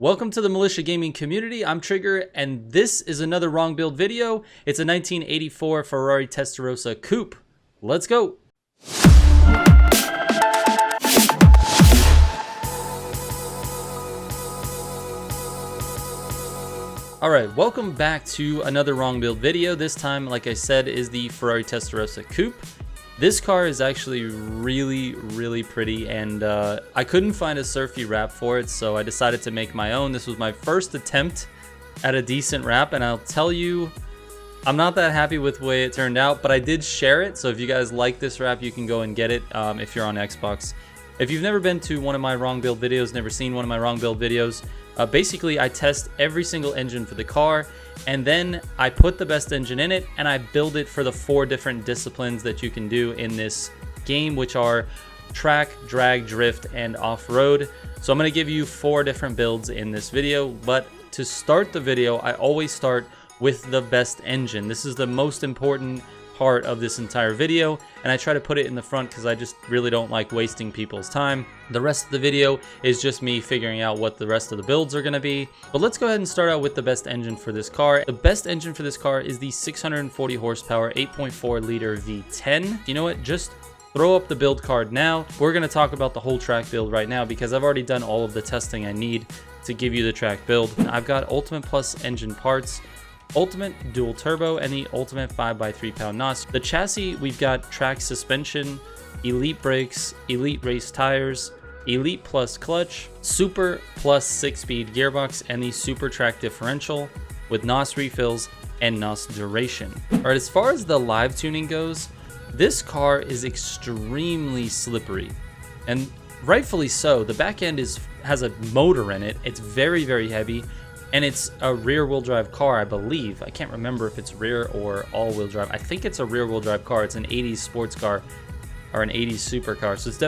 Welcome to the Militia Gaming Community. I'm Trigger, and this is another wrong build video. It's a 1984 Ferarri Testarossa Coupe. Let's go. Alright, welcome back to another wrong build video. This time, like I said, is the Ferarri Testarossa Coupe. This car is actually really pretty, and I couldn't find a surfy wrap for it, so I decided to make my own. This was my first attempt at a decent wrap, and I'll tell you, I'm not that happy with the way it turned out, but I did share it, so if you guys like this wrap, you can go and get it if you're on Xbox. If you've never been to one of my wrong build videos, never seen one of my wrong build videos, basically I test every single engine for the car, and then I put the best engine in it, and I build it for the 4 different disciplines that you can do in this game, which are track, drag, drift, and off-road. So I'm going to give you 4 different builds in this video, but to start the video, I always start with the best engine. This is the most important part of this entire video, and I try to put it in the front because I just really don't like wasting people's time. The rest of the video is just me figuring out what the rest of the builds are going to be. But let's go ahead and start out with the best engine for this car. The best engine for this car is the 640 horsepower 8.4 liter V10. You know what? Just throw up the build card now. We're going to talk about the whole track build right now because I've already done all of the testing I need to give you the track build. I've got Ultimate Plus engine parts, Ultimate dual turbo, and the Ultimate 5x3 pound NOS. The chassis, we've got track suspension, Elite brakes, Elite race tires, Elite plus clutch, Super plus 6-speed gearbox, and the Super track differential with NOS refills and NOS duration. All right, as far as the live tuning goes, this car is extremely slippery, and rightfully so. The back end has a motor in it. It's very heavy. And it's a rear-wheel drive car, I believe. I can't remember if it's rear or all-wheel drive. I think it's a rear-wheel drive car. It's an 80s sports car or an 80s supercar. So it's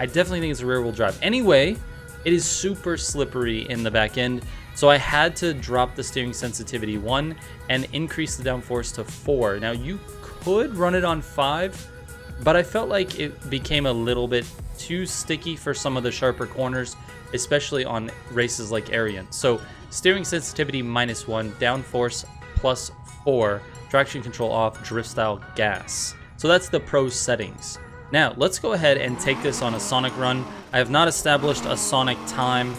I definitely think it's a rear-wheel drive. Anyway, it is super slippery in the back end. So I had to drop the steering sensitivity 1 and increase the downforce to 4. Now you could run it on 5, but I felt like it became a little bit too sticky for some of the sharper corners, especially on races like Arian. So steering sensitivity -1, downforce +4, traction control off, drift style gas. So that's the pro settings. Now let's go ahead and take this on a sonic run. I have not established a sonic time,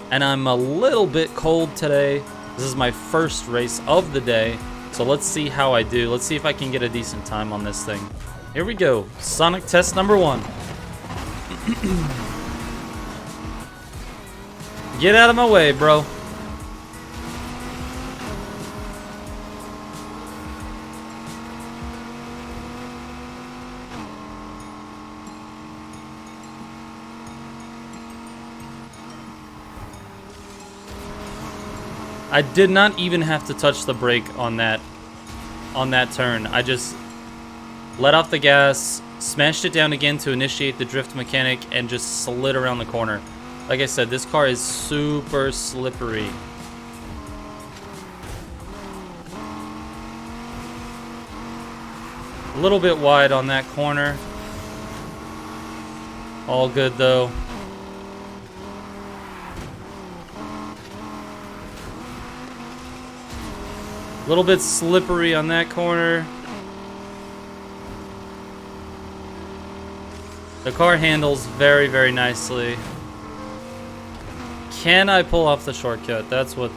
and I'm a little bit cold today. This is my first race of the day, so let's see how I do. Let's see if I can get a decent time on this thing. Here we go, sonic test number 1. Get out of my way, bro. I did not even have to touch the brake on that turn. I just let off the gas, smashed it down again to initiate the drift mechanic, and just slid around the corner. Like I said, this car is super slippery. A little bit wide on that corner. All good though. A little bit slippery on that corner. The car handles very nicely. Can I pull off the shortcut? That's what...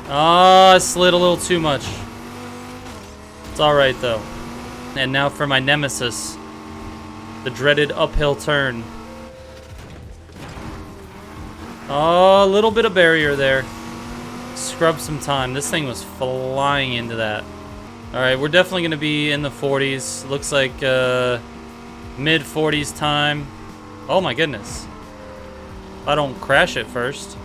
Oh, I slid a little too much. It's alright though. And now for my nemesis, the dreaded uphill turn. Oh, a little bit of barrier there. Scrub some time. This thing was flying into that. Alright, we're definitely going to be in the 40s. Looks like mid 40s time. Oh my goodness. If I don't crash it first.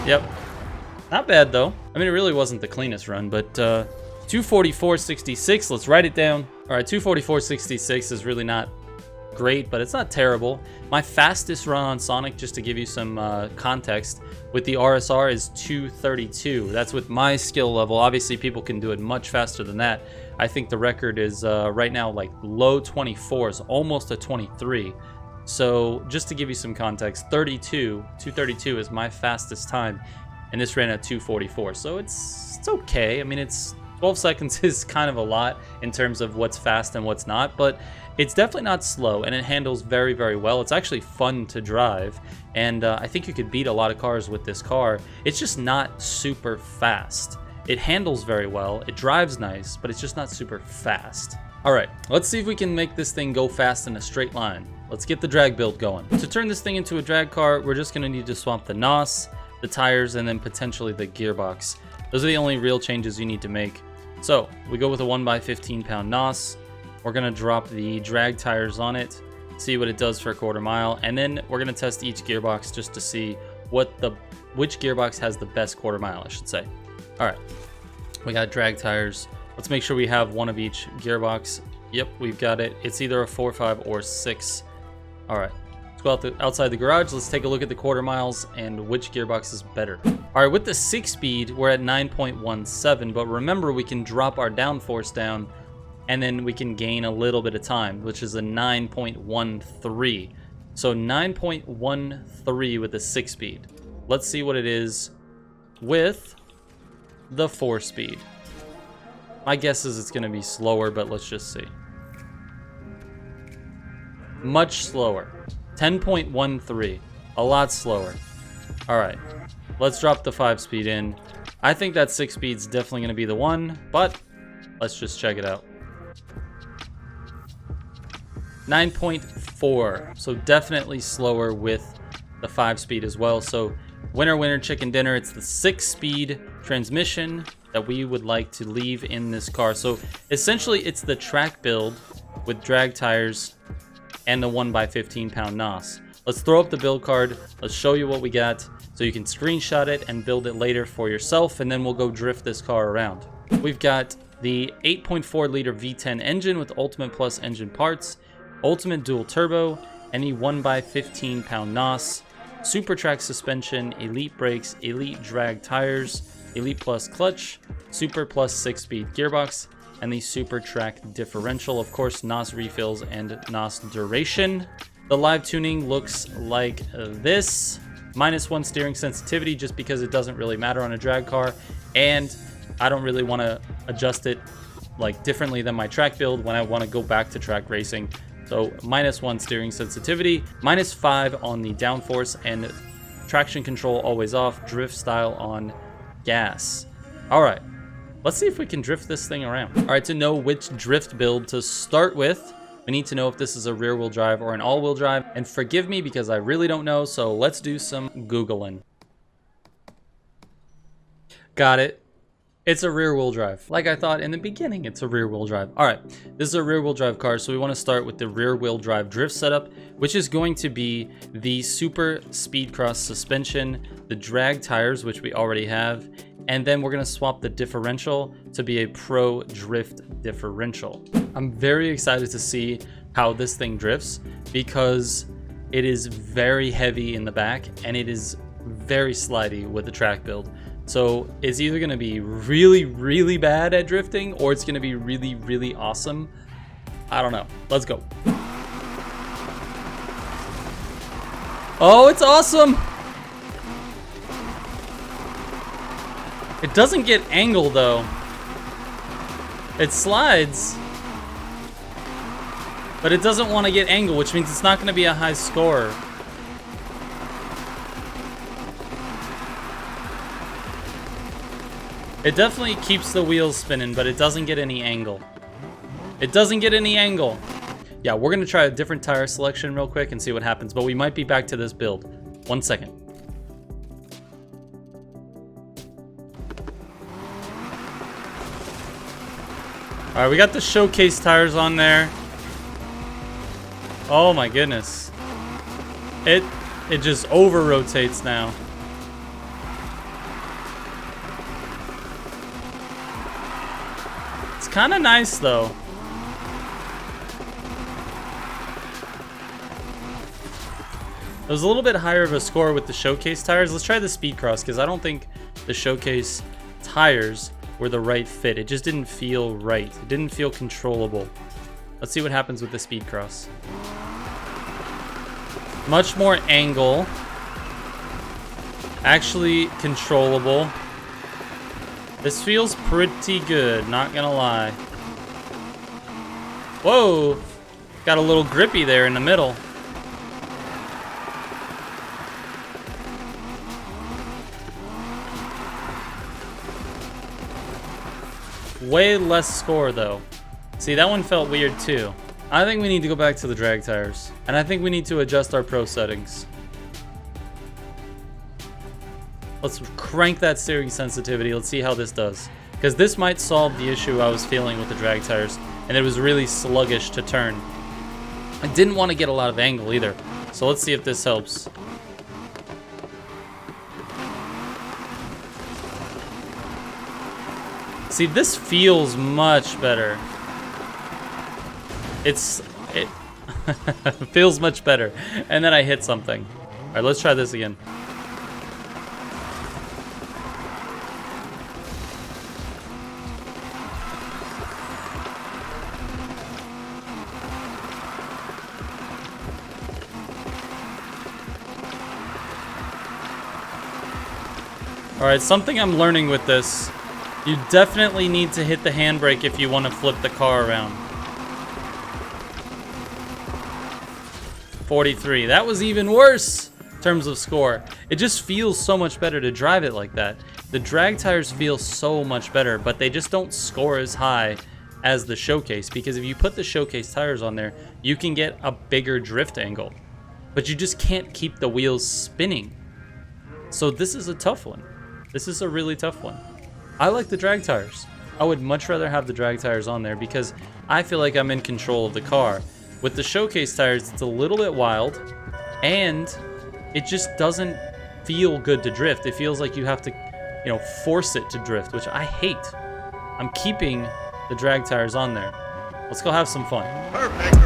Yep. Not bad though. I mean, it really wasn't the cleanest run, but 244.66. Let's write it down. Alright, 244.66 is really not great, but it's not terrible. My fastest run on Sonic, just to give you some context, with the RSR is 2:32. That's with my skill level. Obviously, people can do it much faster than that. I think the record is right now like low 24s, almost a 23. So just to give you some context, 2:32 is my fastest time, and this ran at 2:44. So it's okay. I mean, it's 12 seconds is kind of a lot in terms of what's fast and what's not, but it's definitely not slow, and it handles very, very well. It's actually fun to drive, and I think you could beat a lot of cars with this car. It's just not super fast. It handles very well, it drives nice, but it's just not super fast. All right, let's see if we can make this thing go fast in a straight line. Let's get the drag build going. To turn this thing into a drag car, we're just gonna need to swap the NOS, the tires, and then potentially the gearbox. Those are the only real changes you need to make. So we go with a 1x15 pound NOS. We're gonna drop the drag tires on it, see what it does for a quarter mile, and then we're gonna test each gearbox just to see which gearbox has the best quarter mile, I should say. All right, we got drag tires. Let's make sure we have one of each gearbox. Yep, we've got it. It's either a 4, 5, or 6. All right, let's go outside the garage. Let's take a look at the quarter miles and which gearbox is better. All right, with the 6-speed, we're at 9.17, but remember we can drop our downforce down and then we can gain a little bit of time, which is a 9.13. So 9.13 with the 6-speed. Let's see what it is with the 4-speed. My guess is it's going to be slower, but let's just see. Much slower. 10.13. A lot slower. All right. Let's drop the 5-speed in. I think that 6-speed's definitely going to be the one, but let's just check it out. 9.4. So definitely slower with the 5-speed as well. So winner, winner, chicken dinner. It's the 6-speed transmission that we would like to leave in this car. So essentially it's the track build with drag tires and the 1x15 pound NOS. Let's throw up the build card. Let's show you what we got so you can screenshot it and build it later for yourself, and then we'll go drift this car around. We've got the 8.4 liter V10 engine with Ultimate Plus engine parts, Ultimate dual turbo, any 1x15 pound NOS, Super Track suspension, Elite brakes, Elite drag tires, Elite Plus clutch, Super Plus 6-speed gearbox, and the Super Track differential. Of course, NOS refills and NOS duration. The live tuning looks like this. -1 steering sensitivity, just because it doesn't really matter on a drag car, and I don't really want to adjust it like differently than my track build when I want to go back to track racing. So -1 steering sensitivity, -5 on the downforce, and traction control always off, drift style on gas. All right, let's see if we can drift this thing around. All right, to know which drift build to start with, we need to know if this is a rear-wheel drive or an all-wheel drive. And forgive me because I really don't know, so let's do some Googling. Got it. It's a rear-wheel drive. Like I thought in the beginning, it's a rear-wheel drive. All right, this is a rear-wheel drive car, so we want to start with the rear-wheel drive drift setup, which is going to be the Super Speedcross suspension, the drag tires, which we already have, and then we're going to swap the differential to be a Pro Drift differential. I'm very excited to see how this thing drifts because it is very heavy in the back and it is very slidey with the track build. So it's either going to be really, really bad at drifting or it's going to be really, really awesome. I don't know. Let's go. Oh, it's awesome. It doesn't get angle though. It slides, but it doesn't want to get angle, which means it's not going to be a high score. It definitely keeps the wheels spinning, but it doesn't get any angle. It doesn't get any angle. Yeah, we're gonna try a different tire selection real quick and see what happens, but we might be back to this build. 1 second. All right, we got the showcase tires on there. Oh my goodness. It just over rotates now. It's kind of nice though. It was a little bit higher of a score with the showcase tires. Let's try the speed cross, because I don't think the showcase tires were the right fit. It just didn't feel right. It didn't feel controllable. Let's see what happens with the speed cross. Much more angle. Actually controllable. This feels pretty good, not gonna lie. Whoa! Got a little grippy there in the middle. Way less score though. See, that one felt weird too. I think we need to go back to the drag tires. And I think we need to adjust our pro settings. Let's crank that steering sensitivity. Let's see how this does. Because this might solve the issue I was feeling with the drag tires. And it was really sluggish to turn. I didn't want to get a lot of angle either. So let's see if this helps. See, this feels much better. It feels much better. And then I hit something. All right, let's try this again. All right, something I'm learning with this. You definitely need to hit the handbrake if you want to flip the car around. 43. That was even worse in terms of score. It just feels so much better to drive it like that. The drag tires feel so much better, but they just don't score as high as the showcase, because if you put the showcase tires on there, you can get a bigger drift angle, but you just can't keep the wheels spinning. So this is a tough one. This is a really tough one. I like the drag tires. I would much rather have the drag tires on there because I feel like I'm in control of the car. With the showcase tires, it's a little bit wild, and it just doesn't feel good to drift. It feels like you have to, you know, force it to drift, which I hate. I'm keeping the drag tires on there. Let's go have some fun. Perfect.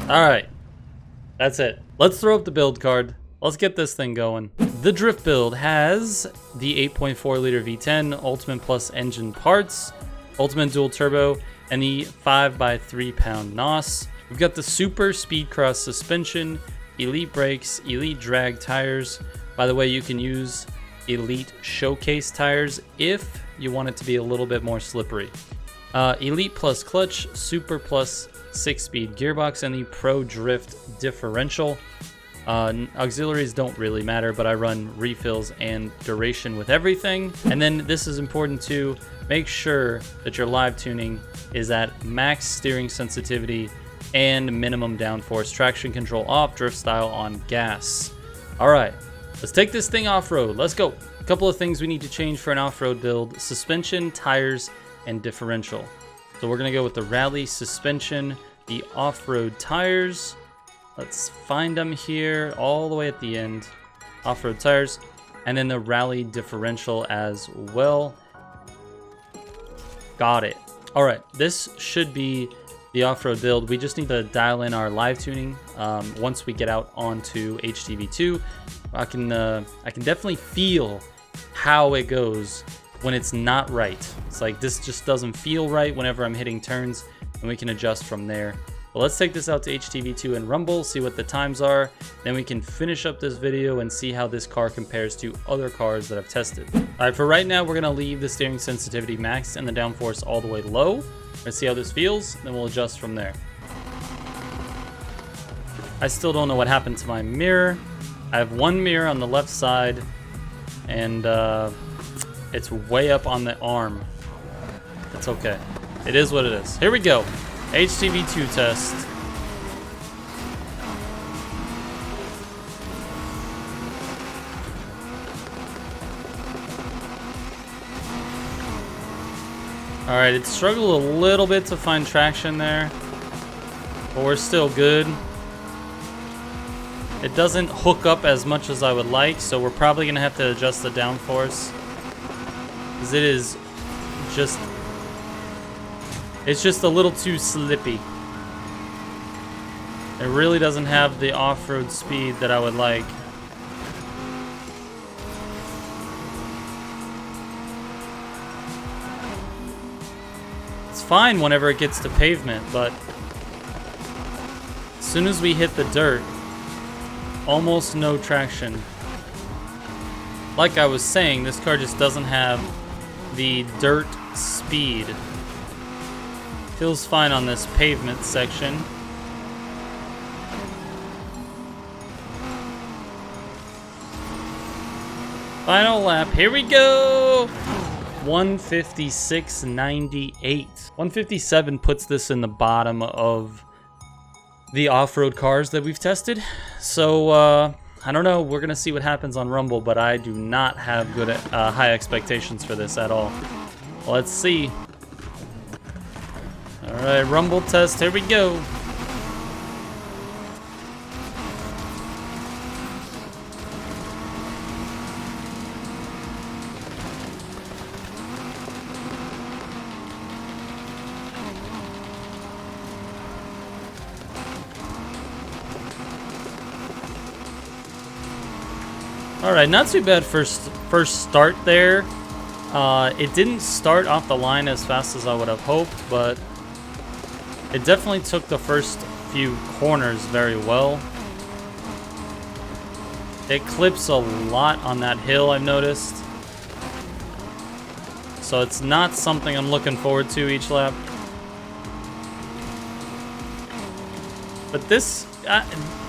Alright, that's it. Let's throw up the build card. Let's get this thing going. The drift build has the 8.4 liter V10 Ultimate Plus engine parts, Ultimate Dual Turbo, and the 5x3 pound NOS. We've got the Super Speed Cross suspension, Elite brakes, Elite drag tires. By the way, you can use Elite showcase tires if you want it to be a little bit more slippery. Elite Plus clutch, Super Plus 6-speed gearbox, and the Pro Drift differential. Auxiliaries don't really matter, but I run refills and duration with everything. And then this is important too, make sure that your live tuning is at max steering sensitivity and minimum downforce, traction control off, drift style on gas. All right, let's take this thing off-road. Let's go. A couple of things we need to change for an off-road build: suspension, tires, and differential. So we're gonna go with the rally suspension, the off-road tires. Let's find them here all the way at the end. Off-road tires, and then the rally differential as well. Got it. All right, this should be the off-road build. We just need to dial in our live tuning. Once we get out onto HTV2, I can definitely feel how it goes when it's not right. It's like this just doesn't feel right whenever I'm hitting turns, and we can adjust from there. But let's take this out to HTV2 and Rumble, see what the times are. Then we can finish up this video and see how this car compares to other cars that I've tested. All right, for right now, we're gonna leave the steering sensitivity max and the downforce all the way low. Let's see how this feels, then we'll adjust from there. I still don't know what happened to my mirror. I have one mirror on the left side, and it's way up on the arm. It's okay. It is what it is. Here we go. HTV2 test. All right, it struggled a little bit to find traction there, but we're still good. It doesn't hook up as much as I would like, so we're probably gonna have to adjust the downforce, because it is just, it's just a little too slippy. It really doesn't have the off-road speed that I would like. It's fine whenever it gets to pavement, but as soon as we hit the dirt, almost no traction. Like I was saying, this car just doesn't have the dirt speed. Feels fine on this pavement section. Final lap, here we go! 156.98. 157 puts this in the bottom of the off-road cars that we've tested. So, I don't know, we're gonna see what happens on Rumble, but I do not have good, high expectations for this at all. Let's see. All right, Rumble test, here we go. All right, not too bad first start there. It didn't start off the line as fast as I would have hoped, but it definitely took the first few corners very well. It clips a lot on that hill, I've noticed. So it's not something I'm looking forward to each lap. But this,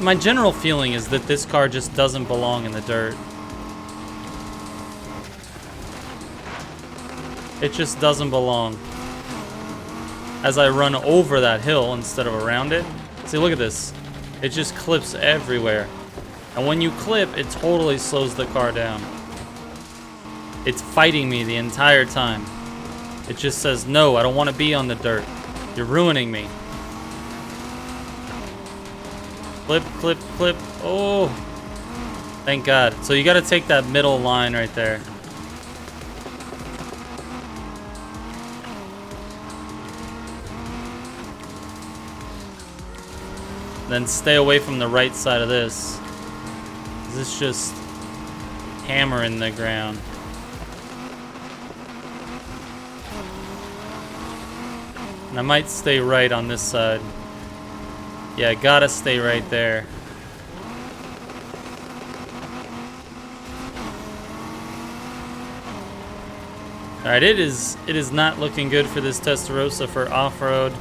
my general feeling is that this car just doesn't belong in the dirt. It just doesn't belong. As I run over that hill instead of around it. See, look at this. It just clips everywhere. And when you clip, it totally slows the car down. It's fighting me the entire time. It just says, no, I don't want to be on the dirt. You're ruining me. Clip, clip, clip. Oh, thank God. So you got to take that middle line right there. Then stay away from the right side of this. This is just hammering the ground. And I might stay right on this side. Yeah, gotta stay right there. Alright, it is not looking good for this Testarossa for off-road.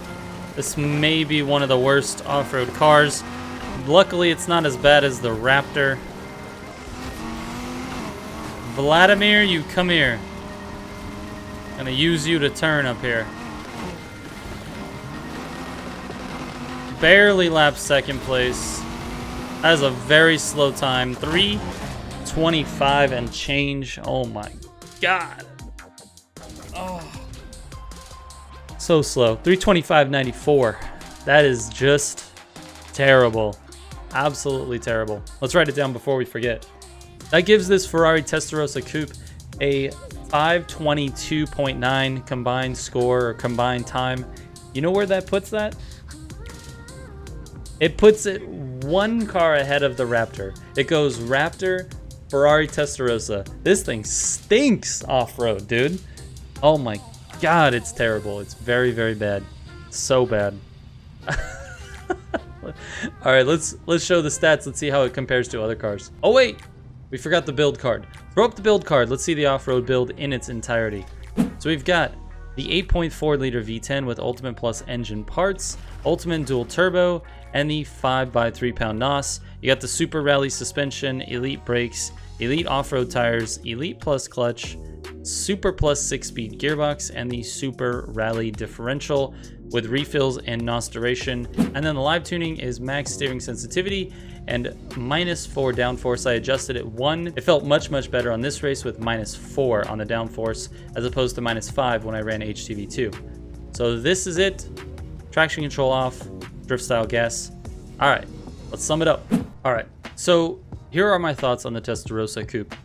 This may be one of the worst off-road cars. Luckily, it's not as bad as the Raptor. Vladimir, you come here. I'm gonna use you to turn up here. barely laps second place. That is a very slow time. 3:25 and change. Oh my god. Oh. So slow. 3:25.94. That is just terrible. Absolutely terrible. Let's write it down before we forget. That gives this Ferarri Testarossa Coupe a 5:22.9 combined score or combined time. You know where that puts that? It puts it one car ahead of the Raptor. It goes Raptor, Ferarri Testarossa. This thing stinks off-road, dude. Oh my god, it's terrible. It's very, very bad. So bad. All right, let's show the stats. Let's see how it compares to other cars. Oh wait, we forgot the build card. Throw up the build card. Let's see the off-road build in its entirety. So we've got the 8.4 liter V10 with Ultimate Plus engine parts, Ultimate dual turbo, and the 5x3 pound NOS. You got the Super Rally suspension, Elite brakes, Elite off-road tires, Elite Plus clutch, Super Plus 6-speed gearbox, and the Super Rally differential with refills and NOS duration. And then the live tuning is max steering sensitivity and -4 downforce. I adjusted it 1. It felt much better on this race with -4 on the downforce as opposed to -5 when I ran HTV2. So this is it. Traction control off, drift style gas. All right, let's sum it up. All right, so here are my thoughts on the Testarossa Coupe.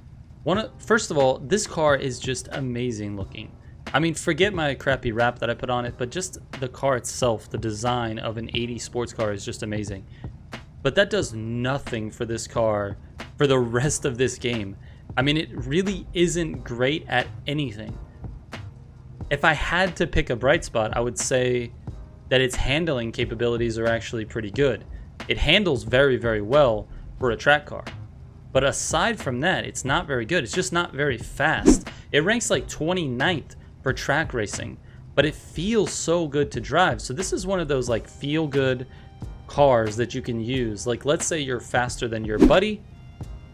First of all, this car is just amazing looking. I mean, forget my crappy wrap that I put on it, but just the car itself, the design of an 80s sports car is just amazing. But that does nothing for this car for the rest of this game. I mean, it really isn't great at anything. If I had to pick a bright spot, I would say that its handling capabilities are actually pretty good. It handles very, very well for a track car. But aside from that, it's not very good. It's just not very fast. It ranks like 29th for track racing, but it feels so good to drive. So this is one of those like feel good cars that you can use. Like, let's say you're faster than your buddy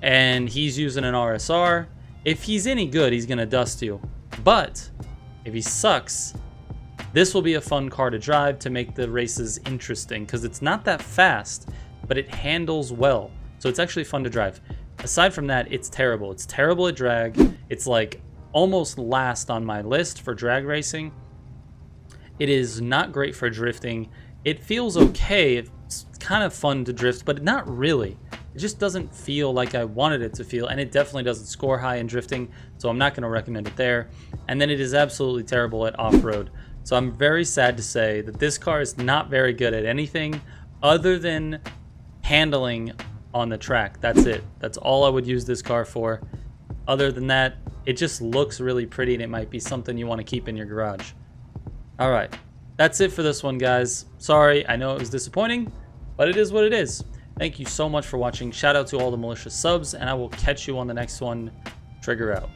and he's using an RSR. If he's any good, he's gonna dust you. But if he sucks, this will be a fun car to drive to make the races interesting because it's not that fast, but it handles well. So it's actually fun to drive. Aside from that, it's terrible. It's terrible at drag. It's like almost last on my list for drag racing. It is not great for drifting. It feels okay. It's kind of fun to drift, but not really. It just doesn't feel like I wanted it to feel, and it definitely doesn't score high in drifting, so I'm not going to recommend it there. And then it is absolutely terrible at off-road. So I'm very sad to say that this car is not very good at anything other than handling on the track. That's it. That's all I would use this car for. Other than that, it just looks really pretty and it might be something you want to keep in your garage. All right, that's it for this one, guys. Sorry, I know it was disappointing, but it is what it is. Thank you so much for watching. Shout out to all the Militia subs, and I will catch you on the next one. Trigger out.